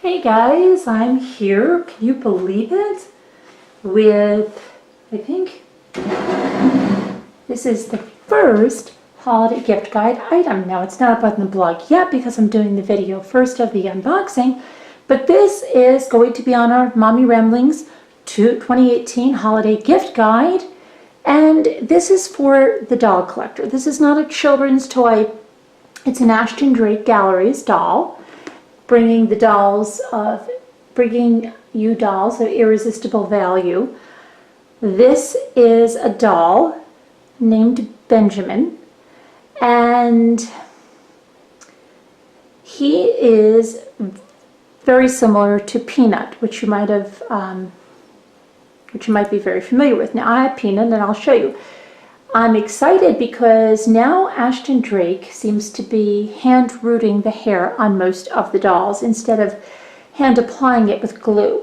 Hey guys, I'm here, can you believe it? With, I think, this is the first holiday gift guide item. Now it's not up on the blog yet because I'm doing the video first of the unboxing, but this is going to be on our Mommy Ramblings 2018 holiday gift guide. And this is for the doll collector. This is not a children's toy. It's an Ashton Drake Galleries doll, bringing you dolls of irresistible value. This is a doll named Benjamin, and he is very similar to Peanut, which you might be very familiar with. Now I have Peanut, and I'll show you. I'm excited because now Ashton Drake seems to be hand rooting the hair on most of the dolls instead of hand applying it with glue.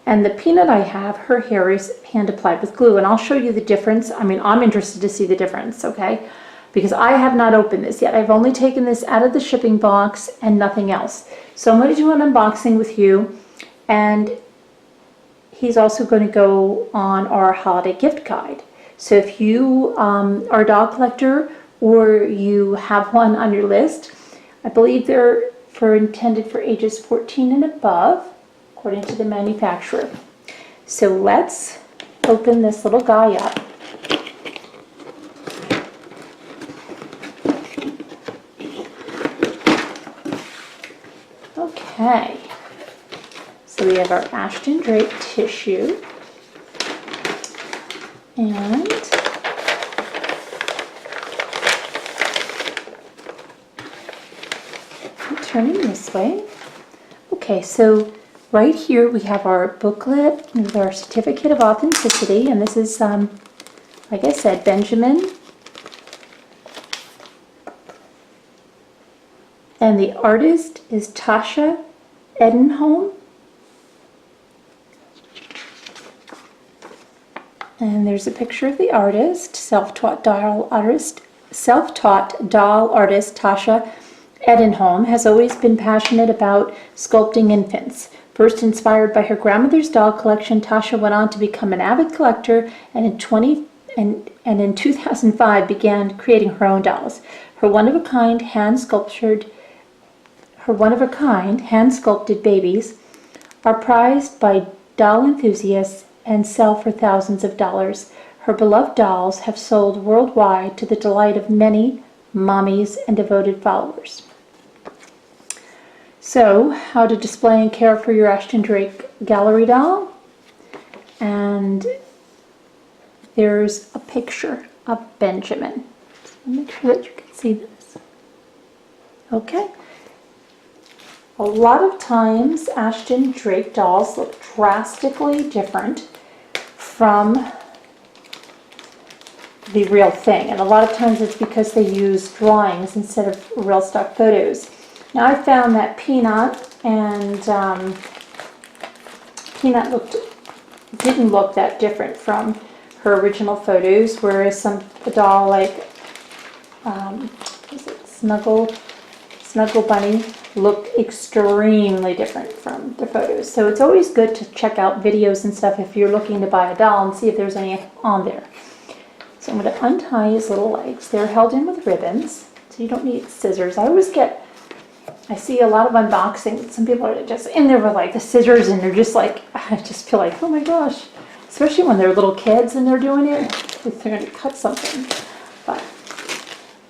And the Peanut I have, her hair is hand applied with glue, and I'll show you the difference. I mean, I'm interested to see the difference, okay? Because I have not opened this yet. I've only taken this out of the shipping box and nothing else. So I'm going to do an unboxing with you, and he's also going to go on our holiday gift guide. So if you are a doll collector or you have one on your list, I believe they're intended for ages 14 and above, according to the manufacturer. So let's open this little guy up. Okay. So we have our Ashton Drake tissue. And turning this way. Okay, so right here we have our booklet with our certificate of authenticity, and this is, like I said, Benjamin. And the artist is Tasha Edenholm. And there's a picture of the artist, self-taught doll artist Tasha Edenholm has always been passionate about sculpting infants. First inspired by her grandmother's doll collection, Tasha went on to become an avid collector, and in 2005 began creating her own dolls. Her one-of-a-kind hand-sculpted babies are prized by doll enthusiasts and sell for thousands of dollars. Her beloved dolls have sold worldwide to the delight of many mommies and devoted followers. So, how to display and care for your Ashton Drake Gallery doll. And there's a picture of Benjamin. So make sure that you can see this. Okay. A lot of times Ashton Drake dolls look drastically different from the real thing, and a lot of times it's because they use drawings instead of real stock photos. Now I found that Peanut didn't look that different from her original photos, whereas a doll like Snuggle Bunny looked extremely different from the photos. So it's always good to check out videos and stuff if you're looking to buy a doll and see if there's any on there. So I'm going to untie his little legs. They're held in with ribbons, so you don't need scissors. I see a lot of unboxing. Some people are just in there with like the scissors, and they're just like, I just feel like, oh my gosh. Especially when they're little kids and they're doing it, if they're going to cut something. But,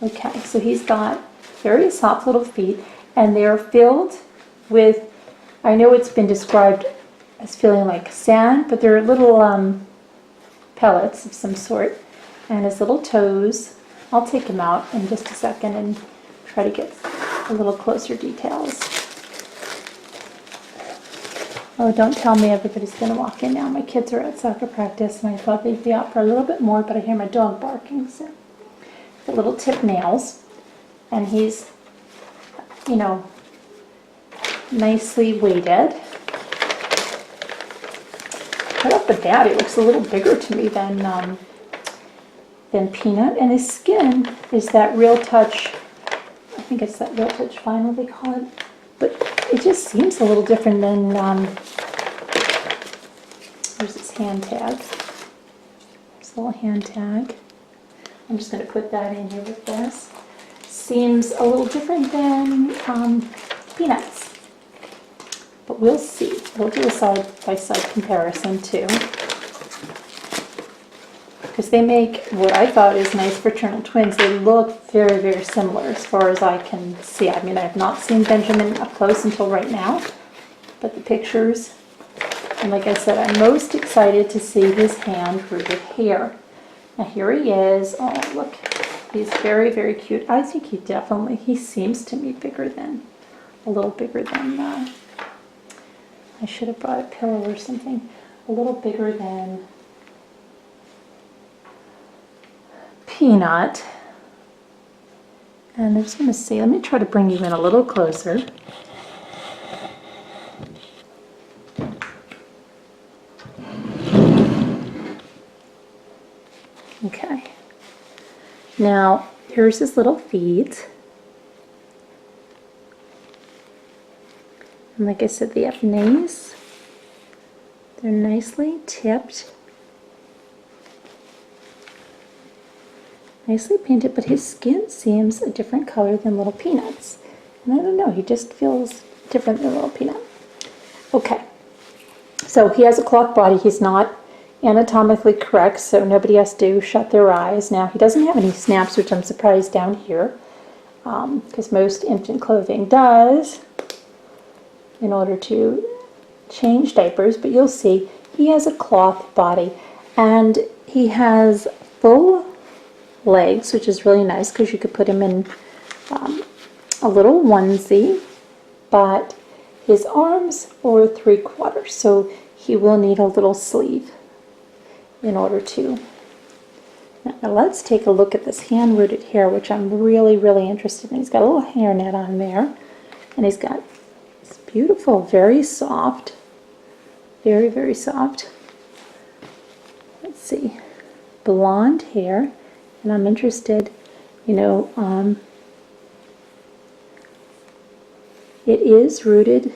okay, so he's got very soft little feet. And they're filled with, I know it's been described as feeling like sand, but they're little pellets of some sort. And his little toes, I'll take him out in just a second and try to get a little closer details. Oh, don't tell me everybody's going to walk in now. My kids are at soccer practice, and I thought they'd be out for a little bit more, but I hear my dog barking. So, the little tip nails, and he's, you know, nicely weighted. Right off the bat, he looks a little bigger to me than Peanut, and his skin is that Real Touch, I think it's that Real Touch Vinyl they call it. But it just seems a little different than, there's this hand tag. This little hand tag. I'm just going to put that in here with this. Seems a little different than peanuts. But we'll see. We'll do a side-by-side comparison too. Because they make what I thought is nice fraternal twins. They look very, very similar as far as I can see. I mean, I have not seen Benjamin up close until right now. But the pictures, and like I said, I'm most excited to see his hand-rooted hair. Now here he is. Oh, look. He's very, very cute. I think he seems to me bigger than, a little bigger than, I should have brought a pillow or something. A little bigger than Peanut. And I'm just going to see, let me try to bring you in a little closer. Okay. Now, here's his little feet. And like I said, they have nails. They're nicely tipped. Nicely painted, but his skin seems a different color than Little Peanut's. And I don't know, he just feels different than Little Peanut. Okay, so he has a cloth body. He's not anatomically correct, so nobody has to shut their eyes. Now, he doesn't have any snaps, which I'm surprised down here, because most infant clothing does in order to change diapers, but you'll see he has a cloth body, and he has full legs, which is really nice because you could put him in a little onesie, but his arms are 3/4, so he will need a little sleeve in order to. Now let's take a look at this hand-rooted hair, which I'm really, really interested in. He's got a little hairnet on there, and he's got this beautiful, very soft, very, very soft, let's see, blonde hair. And I'm interested, you know, it is rooted,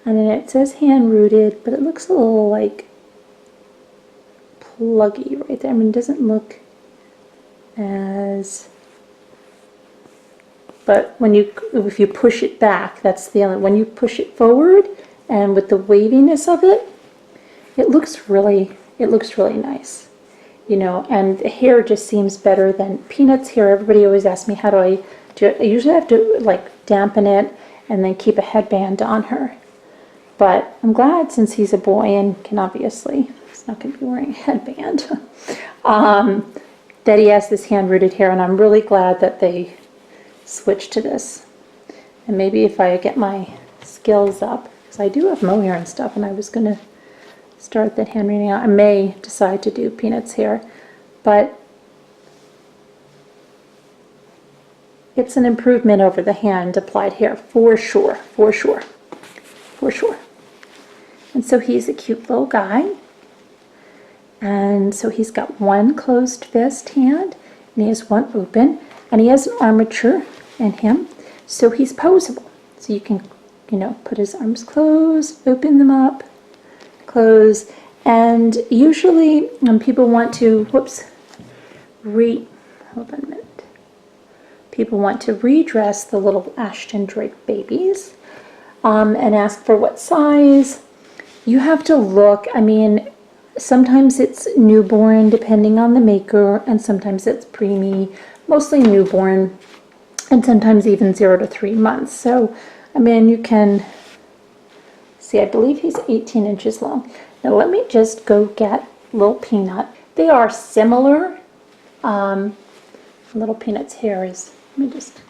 and then it says hand rooted, but it looks a little like pluggy right there. I mean, it doesn't look as, but when you, if you push it back, that's the only, when you push it forward and with the waviness of it, it looks really nice. You know, and the hair just seems better than Peanut's hair. Everybody always asks me, how do I do it? I usually have to like dampen it and then keep a headband on her. But I'm glad, since he's a boy and can obviously, he's not going to be wearing a headband, that he has this hand-rooted hair, and I'm really glad that they switched to this. And maybe if I get my skills up, because I do have mohair and stuff, and I was going to start that hand rooting out. I may decide to do Peanut's hair, but it's an improvement over the hand applied hair for sure, for sure, for sure. And so he's a cute little guy, and so he's got one closed fist hand and he has one open, and he has an armature in him, so he's posable. So you can, you know, put his arms closed, open them up, close, and usually when people want to, hold on a minute. People want to redress the little Ashton Drake babies and ask for what size. You have to look, I mean, sometimes it's newborn depending on the maker, and sometimes it's preemie, mostly newborn, and sometimes even 0 to 3 months. So, I mean, you can see, I believe he's 18 inches long. Now let me just go get Little Peanut. They are similar. Little Peanut's hair is, let me just,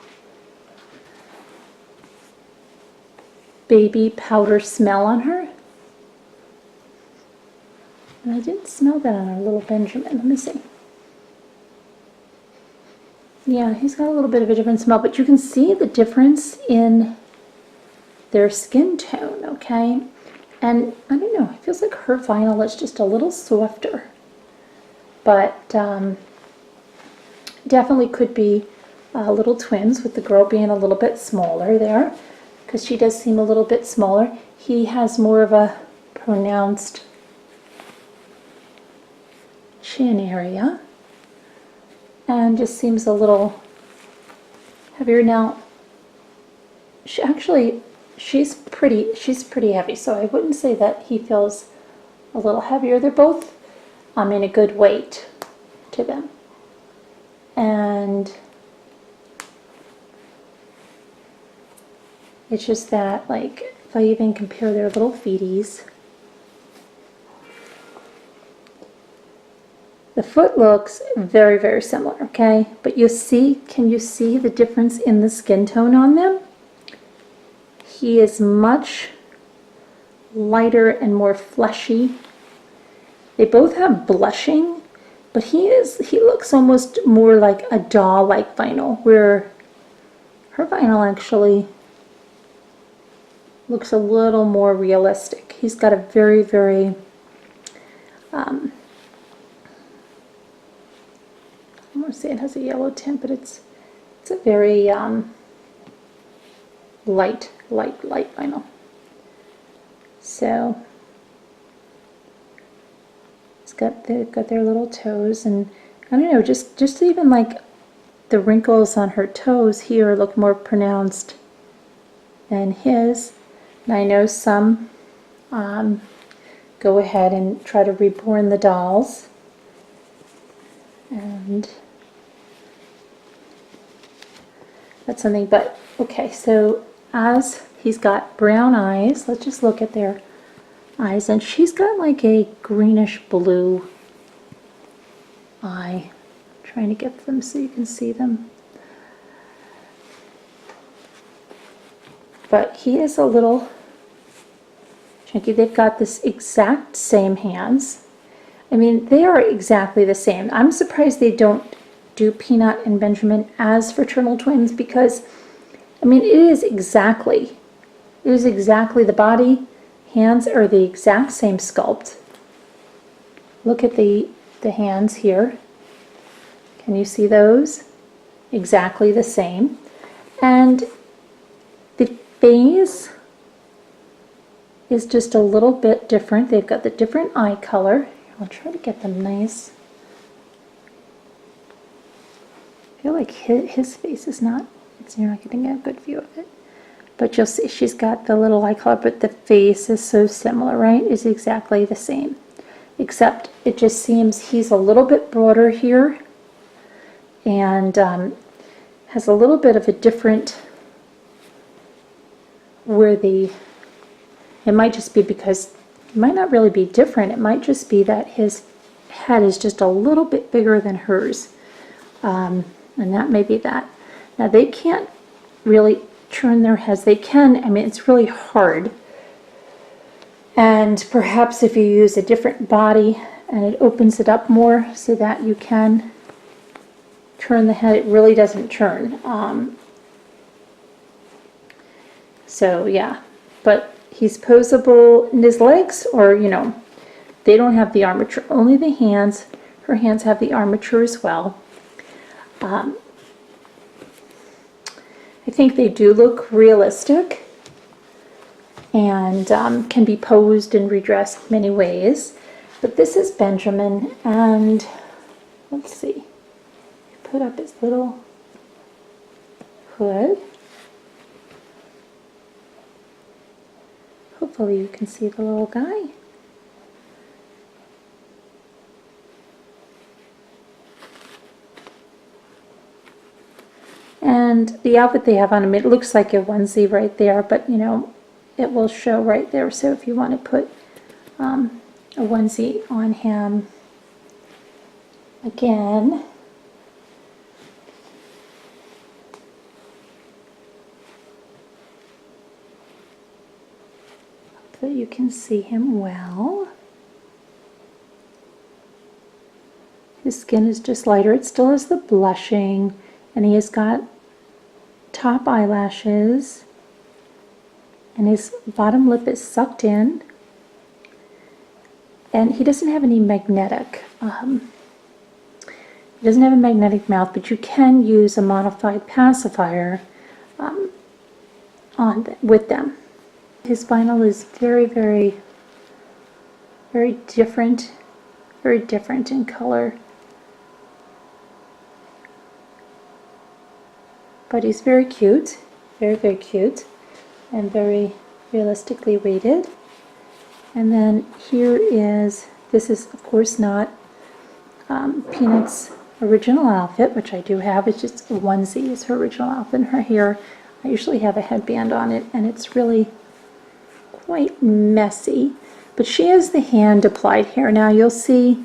baby powder smell on her. And I didn't smell that on our little Benjamin. Let me see. Yeah, he's got a little bit of a different smell, but you can see the difference in their skin tone, okay? And I don't know, it feels like her vinyl is just a little softer, but definitely could be little twins, with the girl being a little bit smaller there, because she does seem a little bit smaller. He has more of a pronounced chin area and just seems a little heavier. Now, she's pretty heavy, so I wouldn't say that he feels a little heavier. They're both in a good weight to them. And it's just that, like, if I even compare their little feeties, the foot looks very, very similar, okay? But can you see the difference in the skin tone on them? He is much lighter and more fleshy. They both have blushing, but he looks almost more like a doll-like vinyl, where her vinyl actually looks a little more realistic. He's got a very, very I don't want to say it has a yellow tint, but it's a very light vinyl. So they've got their little toes, and I don't know, just even like the wrinkles on her toes here look more pronounced than his. And I know some go ahead and try to reborn the dolls, and that's something. But okay, so as he's got brown eyes, let's just look at their eyes, and she's got like a greenish blue eye. I'm trying to get them so you can see them. But he is a little chunky. They've got this exact same hands. I mean, they are exactly the same. I'm surprised they don't do Peanut and Benjamin as fraternal twins, because I mean, it is exactly the body, hands are the exact same sculpt. Look at the hands here. Can you see those? Exactly the same. And the face is just a little bit different. They've got the different eye color. I'll try to get them nice. I feel like his face is not, you're not getting a good view of it. But you'll see she's got the little eye color, but the face is so similar, right? It's exactly the same. Except it just seems he's a little bit broader here, and has a little bit of a different, it might just be because, it might not really be different, it might just be that his head is just a little bit bigger than hers. And that may be that. Now they can't really turn their heads. They can, I mean, it's really hard. And perhaps if you use a different body and it opens it up more so that you can turn the head, it really doesn't turn. So yeah, but he's posable, and his legs are, you know, they don't have the armature, only the hands. Her hands have the armature as well. I think they do look realistic, and can be posed and redressed many ways. But this is Benjamin, and let's see, put up his little hood. Hopefully you can see the little guy. And the outfit they have on him, it looks like a onesie right there, but you know, it will show right there. So if you want to put a onesie on him, again, so you can see him well. His skin is just lighter. It still has the blushing, and he has got top eyelashes, and his bottom lip is sucked in, and he doesn't have any magnetic It doesn't have a magnetic mouth, but you can use a modified pacifier with them. His vinyl is very, very, very different in color. But he's very cute, very, very cute, and very realistically weighted. And then here is, this is of course not Peanut's original outfit, which I do have. It's just a onesie, is her original outfit. And her hair, I usually have a headband on it, and it's really quite messy. But she has the hand applied hair. Now you'll see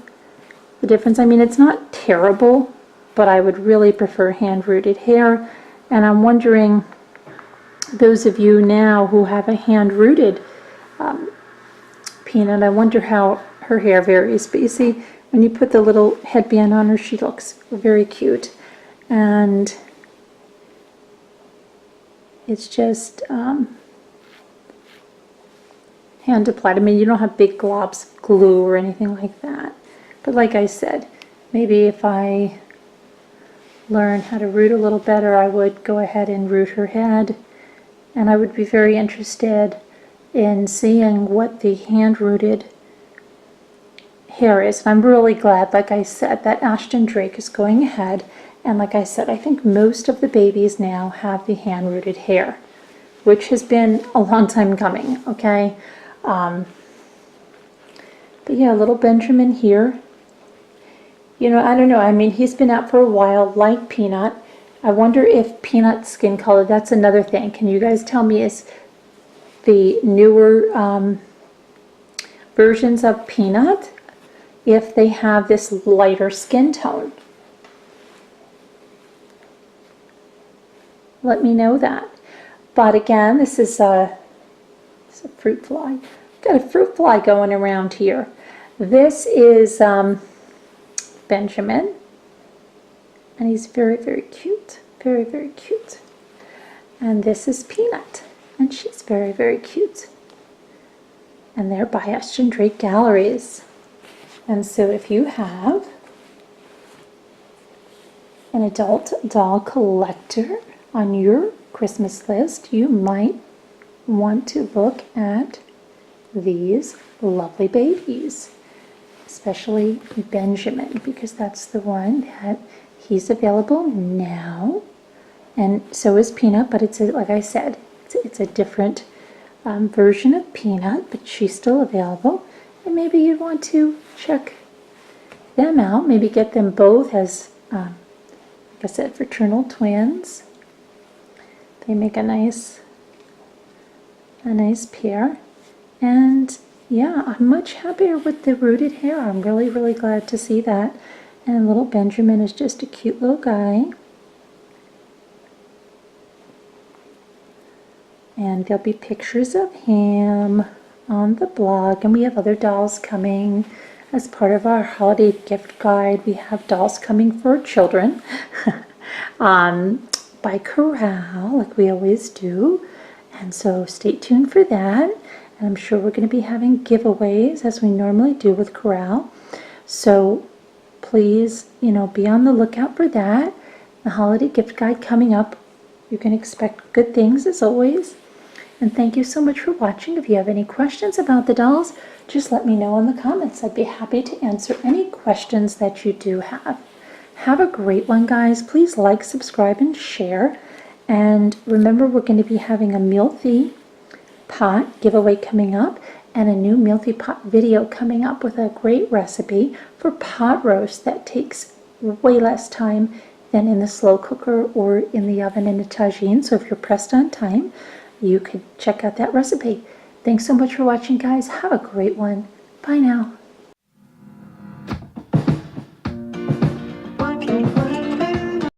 the difference. I mean, it's not terrible, but I would really prefer hand rooted hair. And I'm wondering, those of you now who have a hand rooted Peanut, I wonder how her hair varies. But you see, when you put the little headband on her, she looks very cute. And it's just hand applied. I mean, you don't have big globs of glue or anything like that. But like I said, maybe if I learn how to root a little better, I would go ahead and root her head. And I would be very interested in seeing what the hand-rooted hair is. And I'm really glad, like I said, that Ashton Drake is going ahead. And like I said, I think most of the babies now have the hand-rooted hair, which has been a long time coming, okay? But yeah, little Benjamin here. You know, I don't know. I mean, he's been out for a while, like Peanut. I wonder if Peanut's skin color, that's another thing. Can you guys tell me, is the newer versions of Peanut, if they have this lighter skin tone? Let me know that. But again, this is a fruit fly. Got a fruit fly going around here. This is Benjamin, and he's very, very cute, very, very cute. And this is Peanut, and she's very, very cute. And they're by Ashton Drake Galleries. And so if you have an adult doll collector on your Christmas list, you might want to look at these lovely babies, especially Benjamin, because that's the one that he's available now. And so is Peanut, but it's like I said, it's a different version of Peanut, but she's still available. And maybe you want to check them out, maybe get them both as, like I said, fraternal twins. They make a nice pair. And yeah, I'm much happier with the rooted hair. I'm really, really glad to see that. And little Benjamin is just a cute little guy. And there'll be pictures of him on the blog. And we have other dolls coming as part of our holiday gift guide. We have dolls coming for children by Corral, like we always do. And so stay tuned for that. And I'm sure we're going to be having giveaways as we normally do with Corral. So please, you know, be on the lookout for that. The holiday gift guide coming up. You can expect good things as always. And thank you so much for watching. If you have any questions about the dolls, just let me know in the comments. I'd be happy to answer any questions that you do have. Have a great one, guys. Please like, subscribe, and share. And remember, we're going to be having a Milthy pot giveaway coming up and a new Milthy pot video coming up with a great recipe for pot roast that takes way less time than in the slow cooker or in the oven in a tagine. So if you're pressed on time, you could check out that recipe. Thanks so much for watching, guys. Have a great one. Bye now.